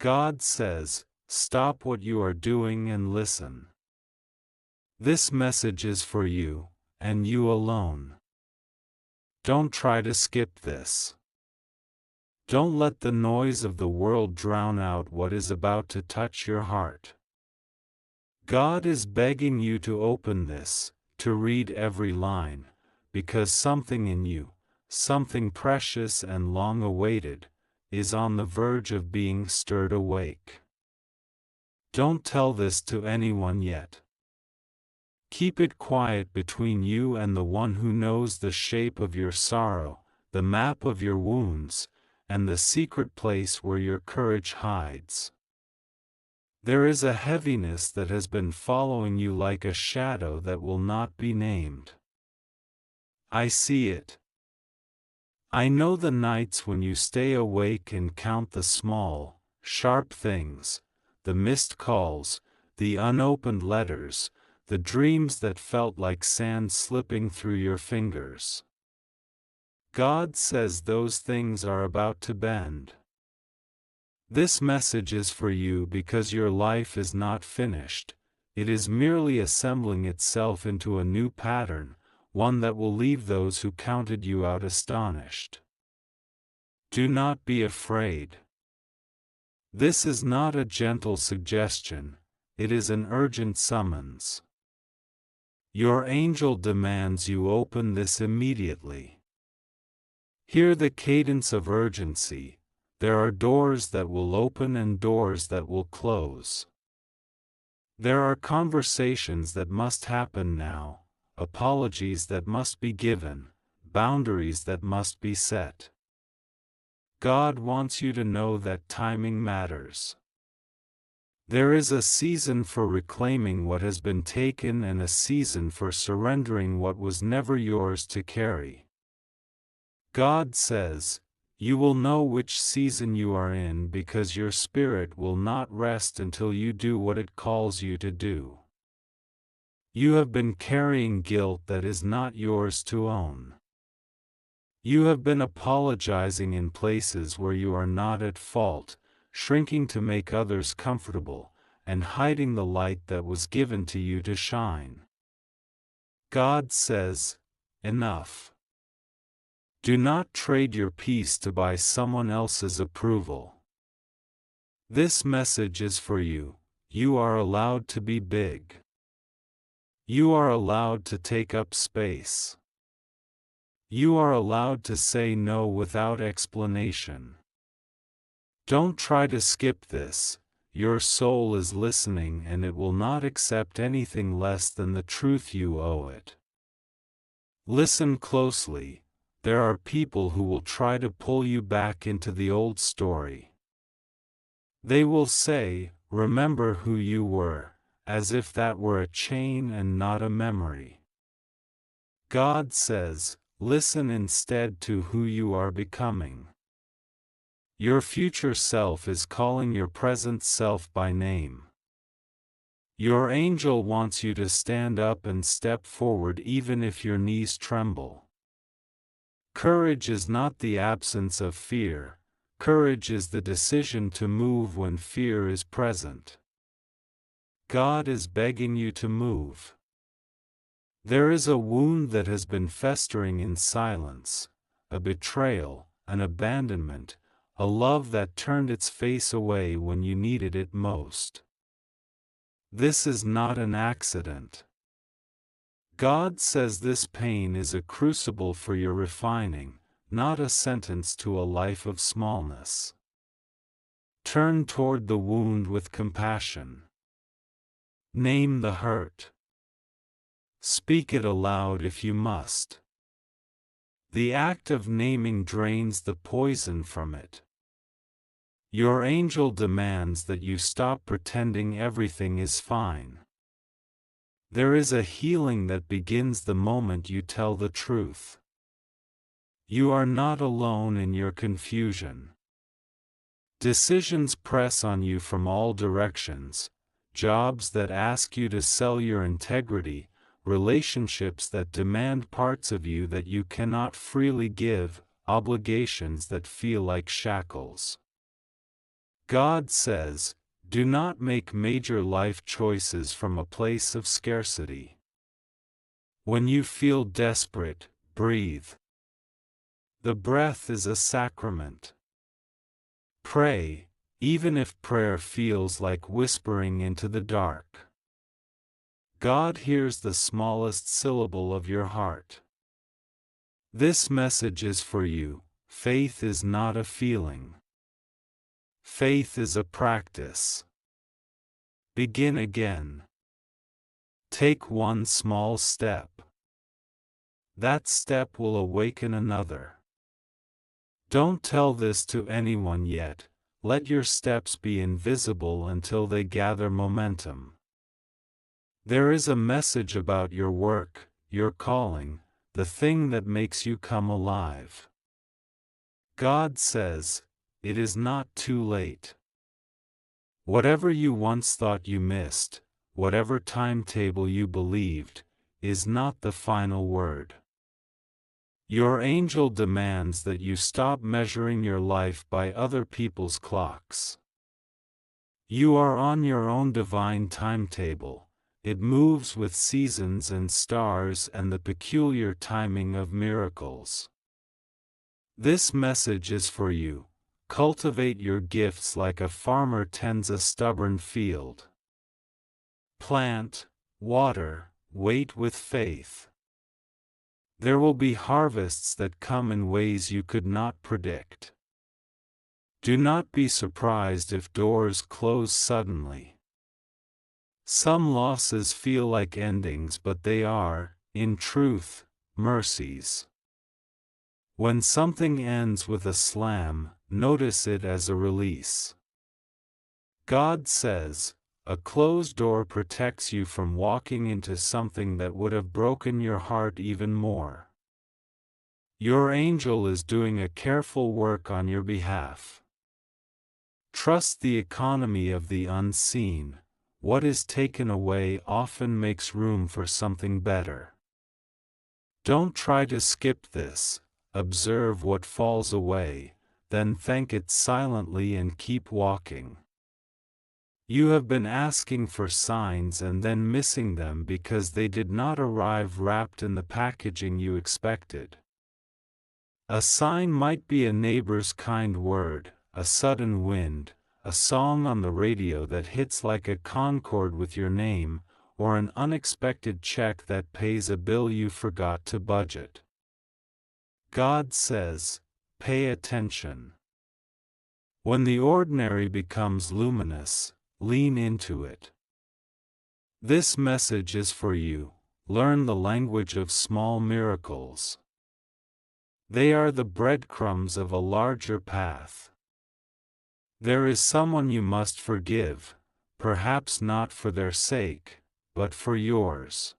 God says, stop what you are doing and listen. This message is for you, and you alone. Don't try to skip this. Don't let the noise of the world drown out what is about to touch your heart. God is begging you to open this, to read every line, because something in you, something precious and long awaited, is on the verge of being stirred awake. Don't tell this to anyone yet. Keep it quiet between you and the one who knows the shape of your sorrow, the map of your wounds, and the secret place where your courage hides. There is a heaviness that has been following you like a shadow that will not be named. I see it. I know the nights when you stay awake and count the small, sharp things, the missed calls, the unopened letters, the dreams that felt like sand slipping through your fingers. God says those things are about to bend. This message is for you because your life is not finished. It is merely assembling itself into a new pattern, one that will leave those who counted you out astonished. Do not be afraid. This is not a gentle suggestion, it is an urgent summons. Your angel demands you open this immediately. Hear the cadence of urgency. There are doors that will open and doors that will close. There are conversations that must happen now, apologies that must be given, boundaries that must be set. God wants you to know that timing matters. There is a season for reclaiming what has been taken and a season for surrendering what was never yours to carry. God says, you will know which season you are in because your spirit will not rest until you do what it calls you to do. You have been carrying guilt that is not yours to own. You have been apologizing in places where you are not at fault, shrinking to make others comfortable, and hiding the light that was given to you to shine. God says, enough. Do not trade your peace to buy someone else's approval. This message is for you. You are allowed to be big. You are allowed to take up space. You are allowed to say no without explanation. Don't try to skip this. Your soul is listening and it will not accept anything less than the truth you owe it. Listen closely. There are people who will try to pull you back into the old story. They will say, remember who you were, as if that were a chain and not a memory. God says, listen instead to who you are becoming. Your future self is calling your present self by name. Your angel wants you to stand up and step forward even if your knees tremble. Courage is not the absence of fear. Courage is the decision to move when fear is present. God is begging you to move. There is a wound that has been festering in silence, a betrayal, an abandonment, a love that turned its face away when you needed it most. This is not an accident. God says this pain is a crucible for your refining, not a sentence to a life of smallness. Turn toward the wound with compassion. Name the hurt. Speak it aloud if you must. The act of naming drains the poison from it. Your angel demands that you stop pretending everything is fine. There is a healing that begins the moment you tell the truth. You are not alone in your confusion. Decisions press on you from all directions, jobs that ask you to sell your integrity, relationships that demand parts of you that you cannot freely give, obligations that feel like shackles. God says, do not make major life choices from a place of scarcity. When you feel desperate, breathe. The breath is a sacrament. Pray, even if prayer feels like whispering into the dark. God hears the smallest syllable of your heart. This message is for you. Faith is not a feeling. Faith is a practice. Begin again. Take one small step. That step will awaken another. Don't tell this to anyone yet. Let your steps be invisible until they gather momentum. There is a message about your work, your calling, the thing that makes you come alive. God says, it is not too late. Whatever you once thought you missed, whatever timetable you believed, is not the final word. Your angel demands that you stop measuring your life by other people's clocks. You are on your own divine timetable. It moves with seasons and stars and the peculiar timing of miracles. This message is for you. Cultivate your gifts like a farmer tends a stubborn field. Plant, water, wait with faith. There will be harvests that come in ways you could not predict. Do not be surprised if doors close suddenly. Some losses feel like endings, but they are, in truth, mercies. When something ends with a slam, notice it as a release. God says, a closed door protects you from walking into something that would have broken your heart even more. Your angel is doing a careful work on your behalf. Trust the economy of the unseen. What is taken away often makes room for something better. Don't try to skip this. Observe what falls away, then thank it silently and keep walking. You have been asking for signs and then missing them because they did not arrive wrapped in the packaging you expected. A sign might be a neighbor's kind word, a sudden wind, a song on the radio that hits like a Concorde with your name, or an unexpected check that pays a bill you forgot to budget. God says, pay attention. When the ordinary becomes luminous, lean into it. This message is for you. Learn the language of small miracles. They are the breadcrumbs of a larger path. There is someone you must forgive, perhaps not for their sake, but for yours.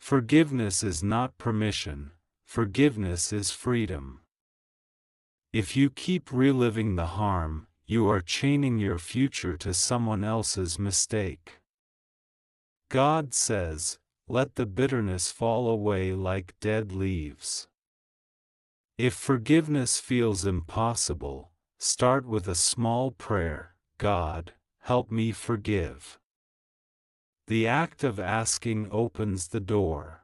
Forgiveness is not permission, forgiveness is freedom. If you keep reliving the harm, you are chaining your future to someone else's mistake. God says, let the bitterness fall away like dead leaves. If forgiveness feels impossible, start with a small prayer. God, help me forgive. The act of asking opens the door.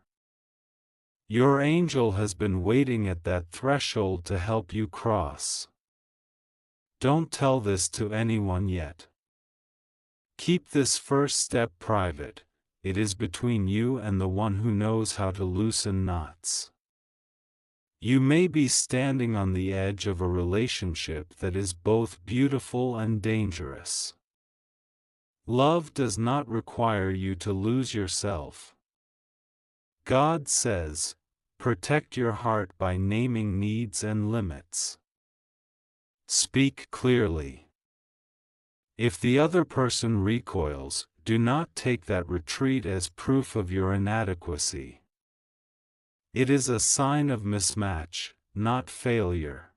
Your angel has been waiting at that threshold to help you cross. Don't tell this to anyone yet. Keep this first step private. It is between you and the one who knows how to loosen knots. You may be standing on the edge of a relationship that is both beautiful and dangerous. Love does not require you to lose yourself. God says, protect your heart by naming needs and limits. Speak clearly. If the other person recoils, do not take that retreat as proof of your inadequacy. It is a sign of mismatch, not failure.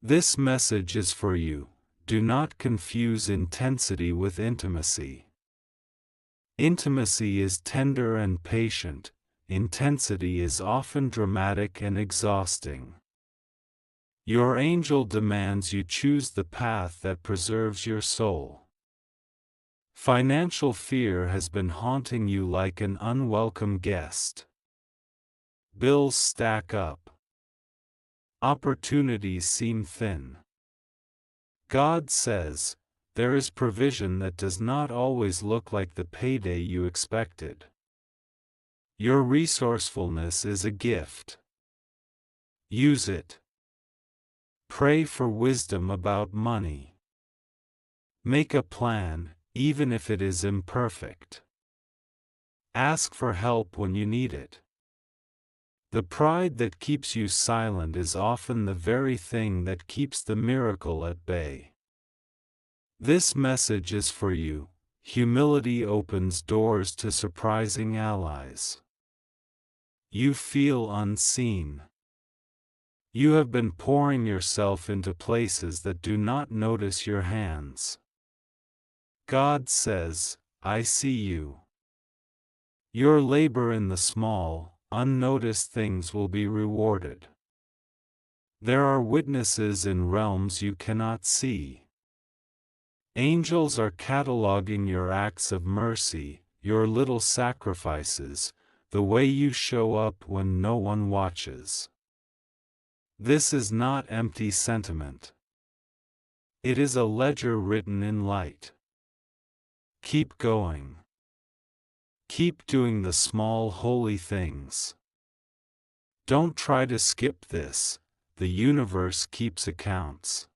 This message is for you. Do not confuse intensity with intimacy. Intimacy is tender and patient. Intensity is often dramatic and exhausting. Your angel demands you choose the path that preserves your soul. Financial fear has been haunting you like an unwelcome guest. Bills stack up. Opportunities seem thin. God says, there is provision that does not always look like the payday you expected. Your resourcefulness is a gift. Use it. Pray for wisdom about money. Make a plan, even if it is imperfect. Ask for help when you need it. The pride that keeps you silent is often the very thing that keeps the miracle at bay. This message is for you. Humility opens doors to surprising allies. You feel unseen. You have been pouring yourself into places that do not notice your hands. God says, I see you. Your labor in the small, unnoticed things will be rewarded. There are witnesses in realms you cannot see. Angels are cataloging your acts of mercy, your little sacrifices, the way you show up when no one watches. This is not empty sentiment. It is a ledger written in light. Keep going. Keep doing the small holy things. Don't try to skip this, the universe keeps accounts.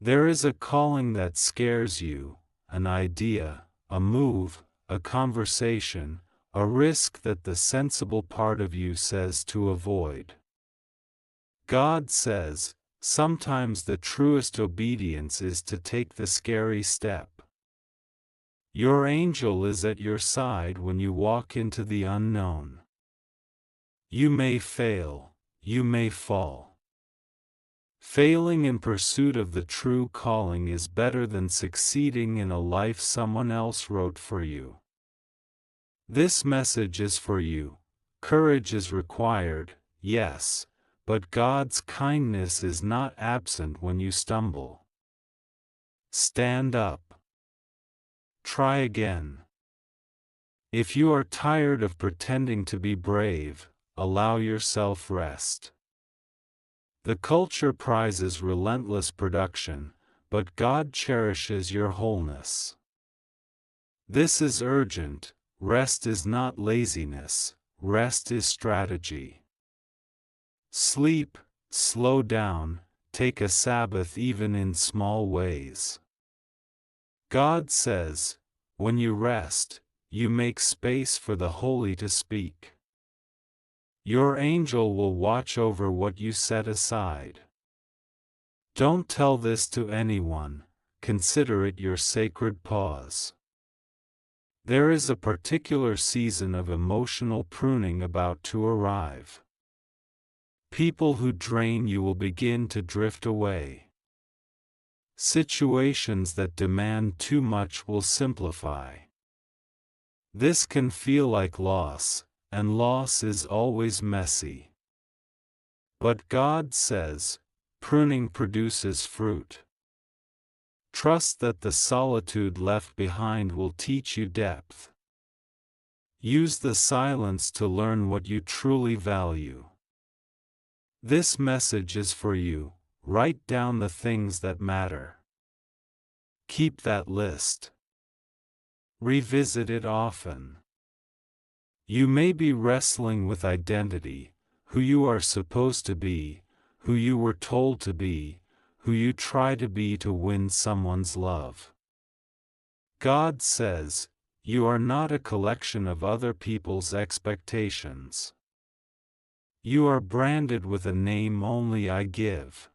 There is a calling that scares you, an idea, a move, a conversation, a risk that the sensible part of you says to avoid. God says, sometimes the truest obedience is to take the scary step. Your angel is at your side when you walk into the unknown. You may fail, you may fall. Failing in pursuit of the true calling is better than succeeding in a life someone else wrote for you. This message is for you. Courage is required, yes, but God's kindness is not absent when you stumble. Stand up. Try again. If you are tired of pretending to be brave, allow yourself rest. The culture prizes relentless production, but God cherishes your wholeness. This is urgent. Rest is not laziness, rest is strategy. Sleep, slow down, take a Sabbath even in small ways. God says, when you rest, you make space for the holy to speak. Your angel will watch over what you set aside. Don't tell this to anyone, consider it your sacred pause. There is a particular season of emotional pruning about to arrive. People who drain you will begin to drift away. Situations that demand too much will simplify. This can feel like loss, and loss is always messy. But God says, pruning produces fruit. Trust that the solitude left behind will teach you depth. Use the silence to learn what you truly value. This message is for you. Write down the things that matter. Keep that list. Revisit it often. You may be wrestling with identity, who you are supposed to be, who you were told to be, who you try to be to win someone's love. God says, you are not a collection of other people's expectations. You are branded with a name only I give.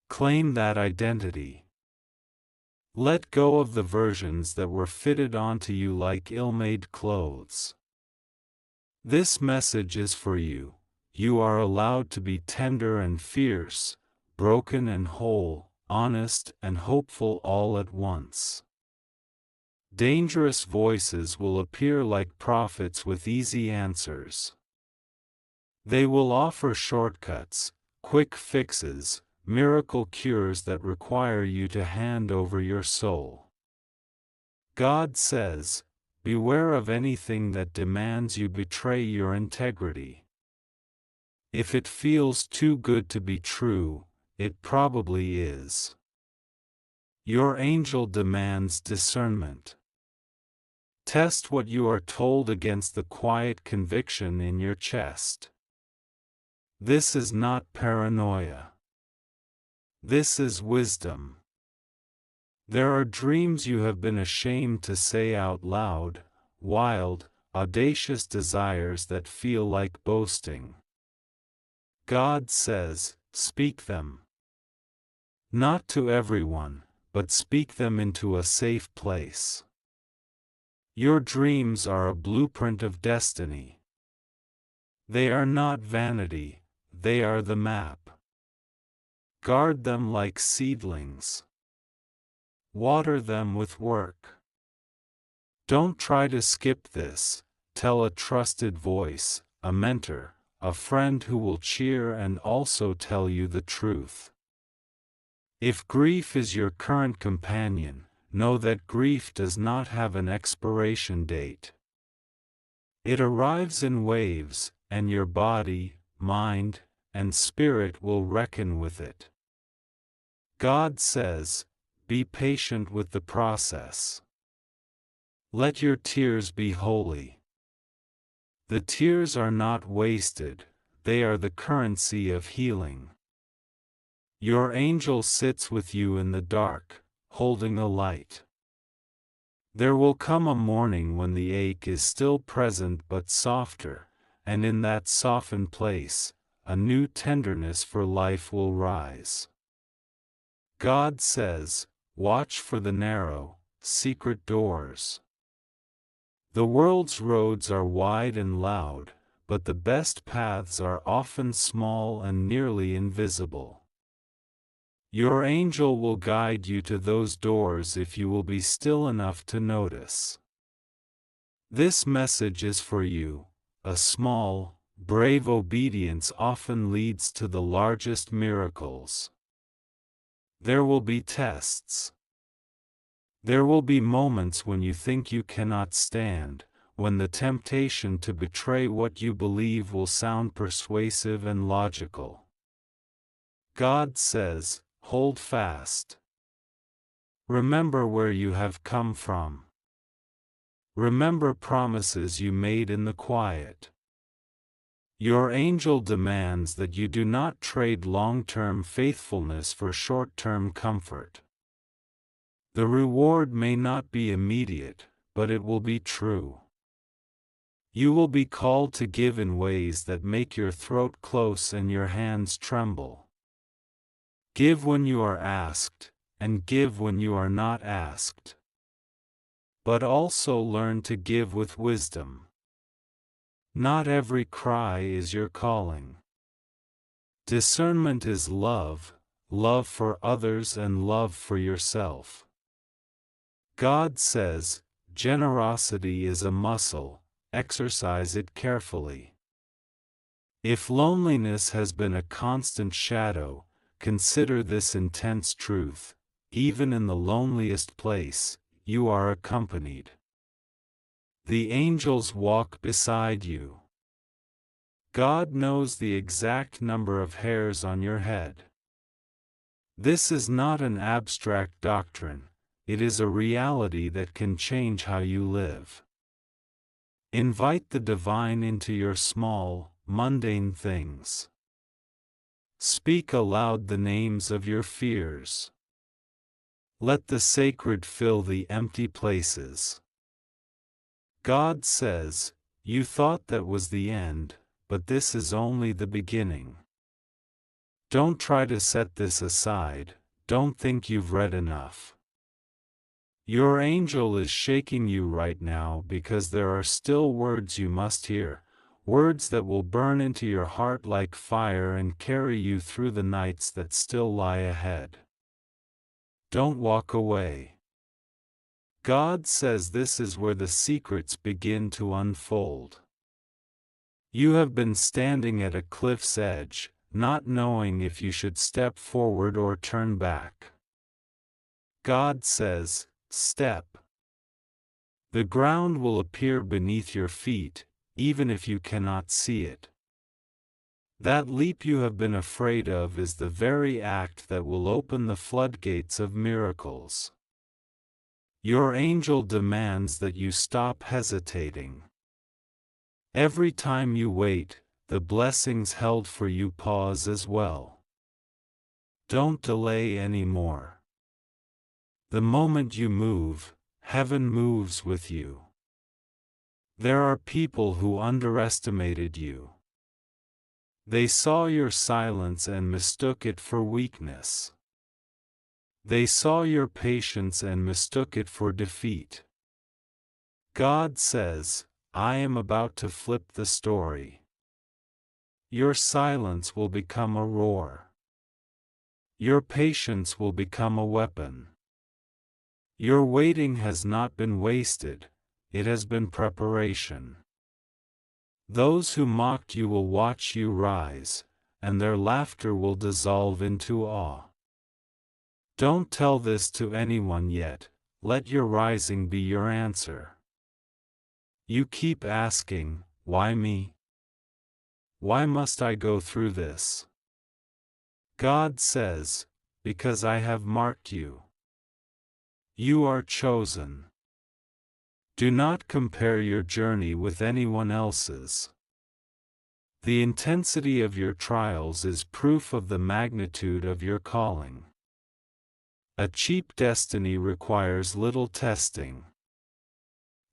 Claim that identity. Let go of the versions that were fitted onto you like ill-made clothes. This message is for you. You are allowed to be tender and fierce, broken and whole, honest and hopeful all at once. Dangerous voices will appear like prophets with easy answers. They will offer shortcuts, quick fixes, miracle cures that require you to hand over your soul. God says, beware of anything that demands you betray your integrity. If it feels too good to be true, it probably is. Your angel demands discernment. Test what you are told against the quiet conviction in your chest. This is not paranoia. This is wisdom. There are dreams you have been ashamed to say out loud, wild, audacious desires that feel like boasting. God says, speak them. Not to everyone, but speak them into a safe place. Your dreams are a blueprint of destiny. They are not vanity, they are the map. Guard them like seedlings. Water them with work. Don't try to skip this. Tell a trusted voice, a mentor, a friend who will cheer and also tell you the truth. If grief is your current companion, know that grief does not have an expiration date. It arrives in waves, and your body, mind, and spirit will reckon with it. God says, be patient with the process. Let your tears be holy. The tears are not wasted, they are the currency of healing. Your angel sits with you in the dark, holding a light. There will come a morning when the ache is still present but softer, and in that softened place, a new tenderness for life will rise. God says, watch for the narrow, secret doors. The world's roads are wide and loud, but the best paths are often small and nearly invisible. Your angel will guide you to those doors if you will be still enough to notice. This message is for you. A small, brave obedience often leads to the largest miracles. There will be tests. There will be moments when you think you cannot stand, when the temptation to betray what you believe will sound persuasive and logical. God says, hold fast. Remember where you have come from. Remember promises you made in the quiet. Your angel demands that you do not trade long-term faithfulness for short-term comfort. The reward may not be immediate, but it will be true. You will be called to give in ways that make your throat close and your hands tremble. Give when you are asked, and give when you are not asked. But also learn to give with wisdom. Not every cry is your calling. Discernment is love, love for others and love for yourself. God says, generosity is a muscle, exercise it carefully. If loneliness has been a constant shadow, consider this intense truth: even in the loneliest place, you are accompanied. The angels walk beside you. God knows the exact number of hairs on your head. This is not an abstract doctrine, it is a reality that can change how you live. Invite the divine into your small, mundane things. Speak aloud the names of your fears. Let the sacred fill the empty places. God says, you thought that was the end, but this is only the beginning. Don't try to set this aside, don't think you've read enough. Your angel is shaking you right now because there are still words you must hear, words that will burn into your heart like fire and carry you through the nights that still lie ahead. Don't walk away. God says this is where the secrets begin to unfold. You have been standing at a cliff's edge, not knowing if you should step forward or turn back. God says, step. The ground will appear beneath your feet, even if you cannot see it. That leap you have been afraid of is the very act that will open the floodgates of miracles. Your angel demands that you stop hesitating. Every time you wait, the blessings held for you pause as well. Don't delay anymore. The moment you move, heaven moves with you. There are people who underestimated you. They saw your silence and mistook it for weakness. They saw your patience and mistook it for defeat. God says, I am about to flip the story. Your silence will become a roar. Your patience will become a weapon. Your waiting has not been wasted, it has been preparation. Those who mocked you will watch you rise, and their laughter will dissolve into awe. Don't tell this to anyone yet, let your rising be your answer. You keep asking, why me? Why must I go through this? God says, because I have marked you. You are chosen. Do not compare your journey with anyone else's. The intensity of your trials is proof of the magnitude of your calling. A cheap destiny requires little testing.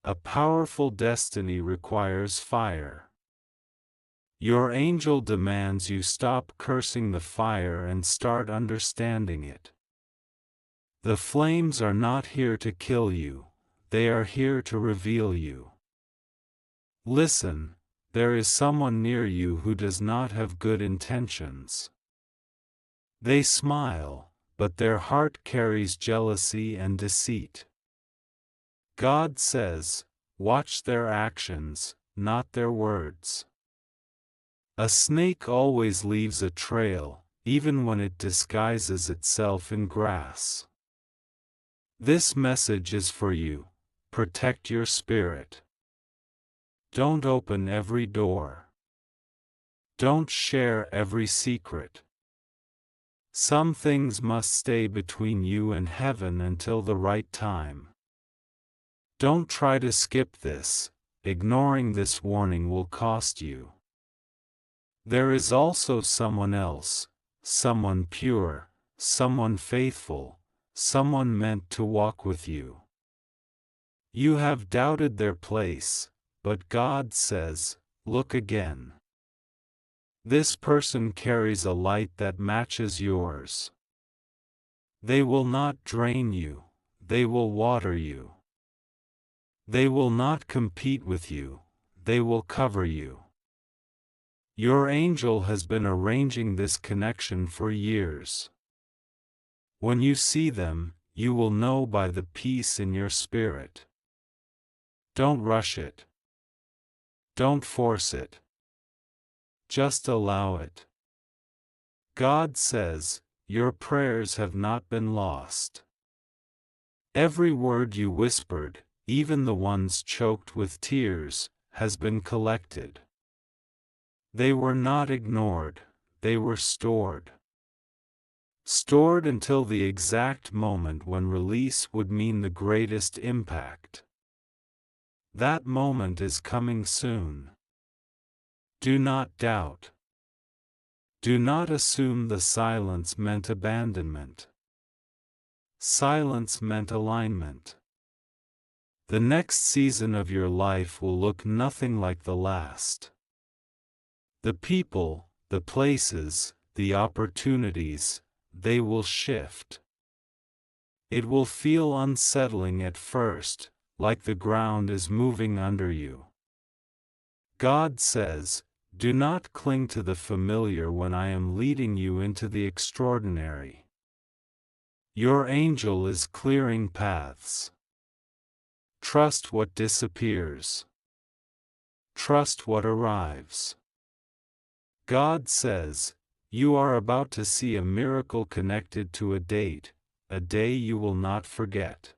A powerful destiny requires fire. Your angel demands you stop cursing the fire and start understanding it. The flames are not here to kill you, they are here to reveal you. Listen, there is someone near you who does not have good intentions. They smile, but their heart carries jealousy and deceit. God says, watch their actions, not their words. A snake always leaves a trail, even when it disguises itself in grass. This message is for you. Protect your spirit. Don't open every door. Don't share every secret. Some things must stay between you and heaven until the right time. Don't try to skip this, ignoring this warning will cost you. There is also someone else, someone pure, someone faithful, someone meant to walk with you. You have doubted their place, but God says, look again. This person carries a light that matches yours. They will not drain you, they will water you. They will not compete with you, they will cover you. Your angel has been arranging this connection for years. When you see them, you will know by the peace in your spirit. Don't rush it. Don't force it. Just allow it. God says, your prayers have not been lost. Every word you whispered, even the ones choked with tears, has been collected. They were not ignored, they were stored. Stored until the exact moment when release would mean the greatest impact. That moment is coming soon. Do not doubt. Do not assume the silence meant abandonment. Silence meant alignment. The next season of your life will look nothing like the last. The people, the places, the opportunities, they will shift. It will feel unsettling at first, like the ground is moving under you. God says, do not cling to the familiar when I am leading you into the extraordinary. Your angel is clearing paths. Trust what disappears. Trust what arrives. God says, You are about to see a miracle connected to a day you will not forget.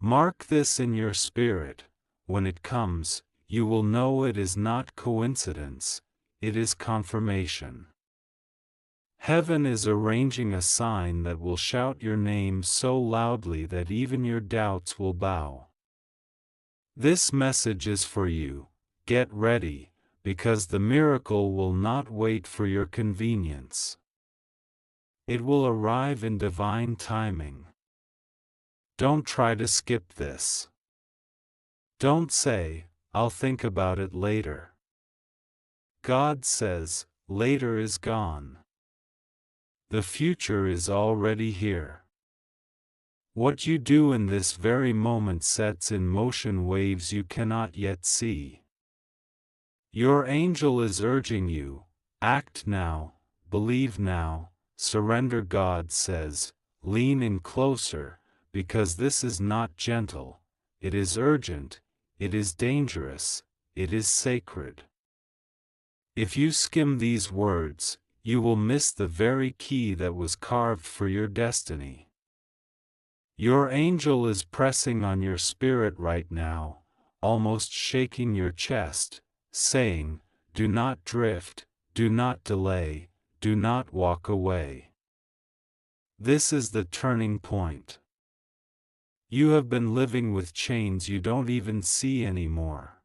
Mark this in your spirit. When it comes, you will know it is not coincidence, it is confirmation. Heaven is arranging a sign that will shout your name so loudly that even your doubts will bow. This message is for you. Get ready, because the miracle will not wait for your convenience. It will arrive in divine timing. Don't try to skip this. Don't say, "I'll think about it later." God says, later is gone. The future is already here. What you do in this very moment sets in motion waves you cannot yet see. Your angel is urging you, act now, believe now, surrender. God says, lean in closer, because this is not gentle, it is urgent, it is dangerous, it is sacred. If you skim these words, you will miss the very key that was carved for your destiny. Your angel is pressing on your spirit right now, almost shaking your chest, saying, do not drift, do not delay, do not walk away. This is the turning point. You have been living with chains you don't even see anymore.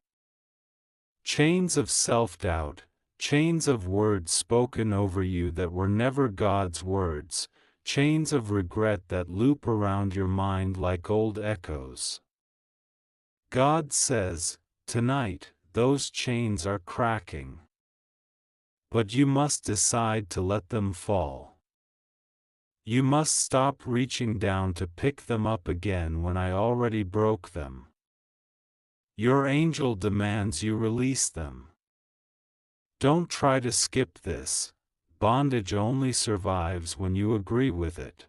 Chains of self-doubt, chains of words spoken over you that were never God's words, chains of regret that loop around your mind like old echoes. God says, tonight, those chains are cracking. But you must decide to let them fall. You must stop reaching down to pick them up again when I already broke them. Your angel demands you release them. Don't try to skip this. Bondage only survives when you agree with it.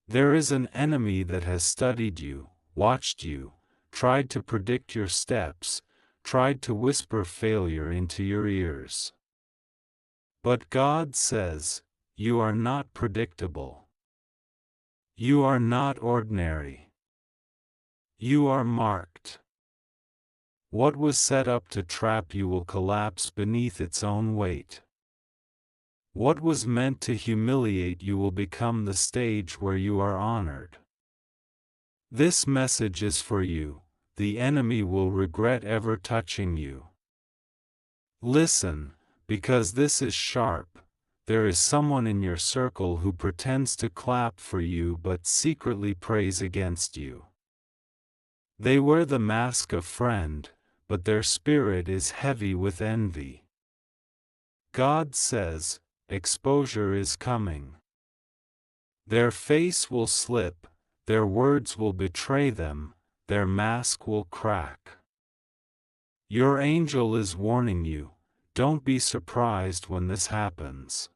There is an enemy that has studied you, watched you, tried to predict your steps, tried to whisper failure into your ears. But God says, you are not predictable. You are not ordinary. You are marked. What was set up to trap you will collapse beneath its own weight. What was meant to humiliate you will become the stage where you are honored. This message is for you. The enemy will regret ever touching you. Listen, because this is sharp. There is someone in your circle who pretends to clap for you but secretly prays against you. They wear the mask of friend, but their spirit is heavy with envy. God says, exposure is coming. Their face will slip, their words will betray them, their mask will crack. Your angel is warning you, don't be surprised when this happens.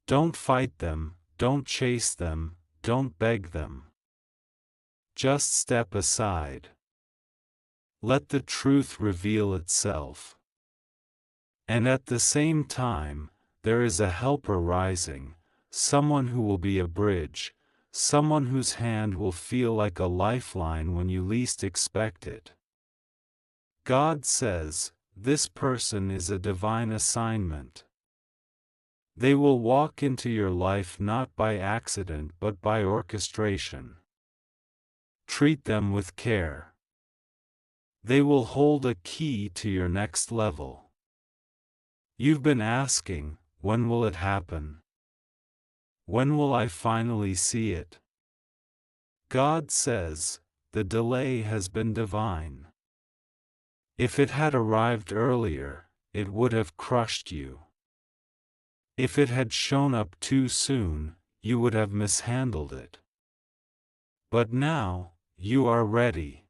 Don't fight them, don't chase them, don't beg them. Just step aside. Let the truth reveal itself. And at the same time, there is a helper rising, someone who will be a bridge, someone whose hand will feel like a lifeline when you least expect it. God says, this person is a divine assignment. They will walk into your life not by accident but by orchestration. Treat them with care. They will hold a key to your next level. You've been asking, when will it happen? When will I finally see it? God says, the delay has been divine. If it had arrived earlier, it would have crushed you. If it had shown up too soon, you would have mishandled it. But now, you are ready.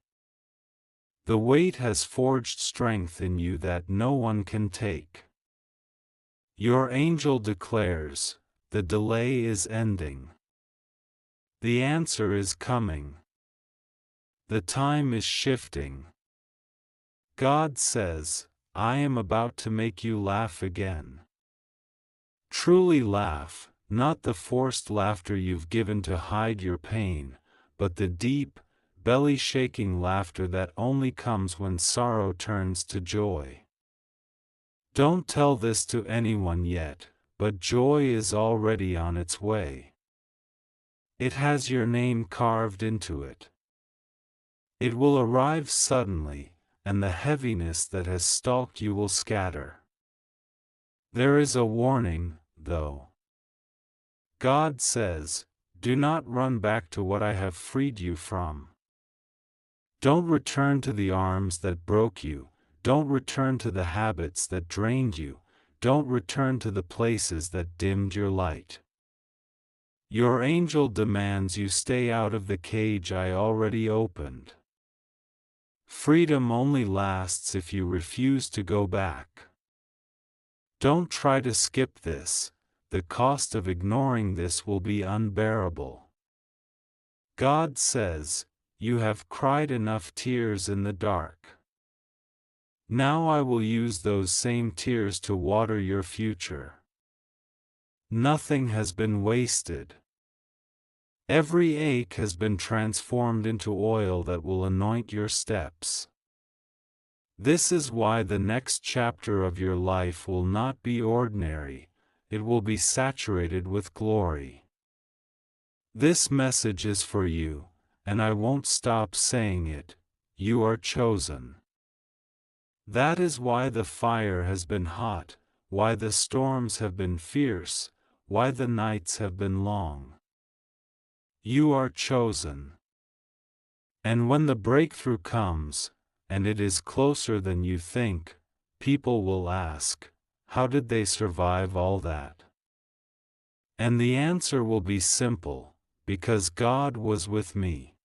The weight has forged strength in you that no one can take. Your angel declares, the delay is ending. The answer is coming. The time is shifting. God says, I am about to make you laugh again. Truly laugh, not the forced laughter you've given to hide your pain, but the deep, belly-shaking laughter that only comes when sorrow turns to joy. Don't tell this to anyone yet, but joy is already on its way. It has your name carved into it. It will arrive suddenly, and the heaviness that has stalked you will scatter. There is a warning, though. God says, "Do not run back to what I have freed you from." Don't return to the arms that broke you, don't return to the habits that drained you, don't return to the places that dimmed your light. Your angel demands you stay out of the cage I already opened. Freedom only lasts if you refuse to go back. Don't try to skip this, the cost of ignoring this will be unbearable. God says, "You have cried enough tears in the dark. Now I will use those same tears to water your future." Nothing has been wasted. Every ache has been transformed into oil that will anoint your steps. This is why the next chapter of your life will not be ordinary, it will be saturated with glory. This message is for you, and I won't stop saying it. You are chosen. That is why the fire has been hot, why the storms have been fierce, why the nights have been long. You are chosen. And when the breakthrough comes, and it is closer than you think, people will ask, "How did they survive all that?" And the answer will be simple, because God was with me.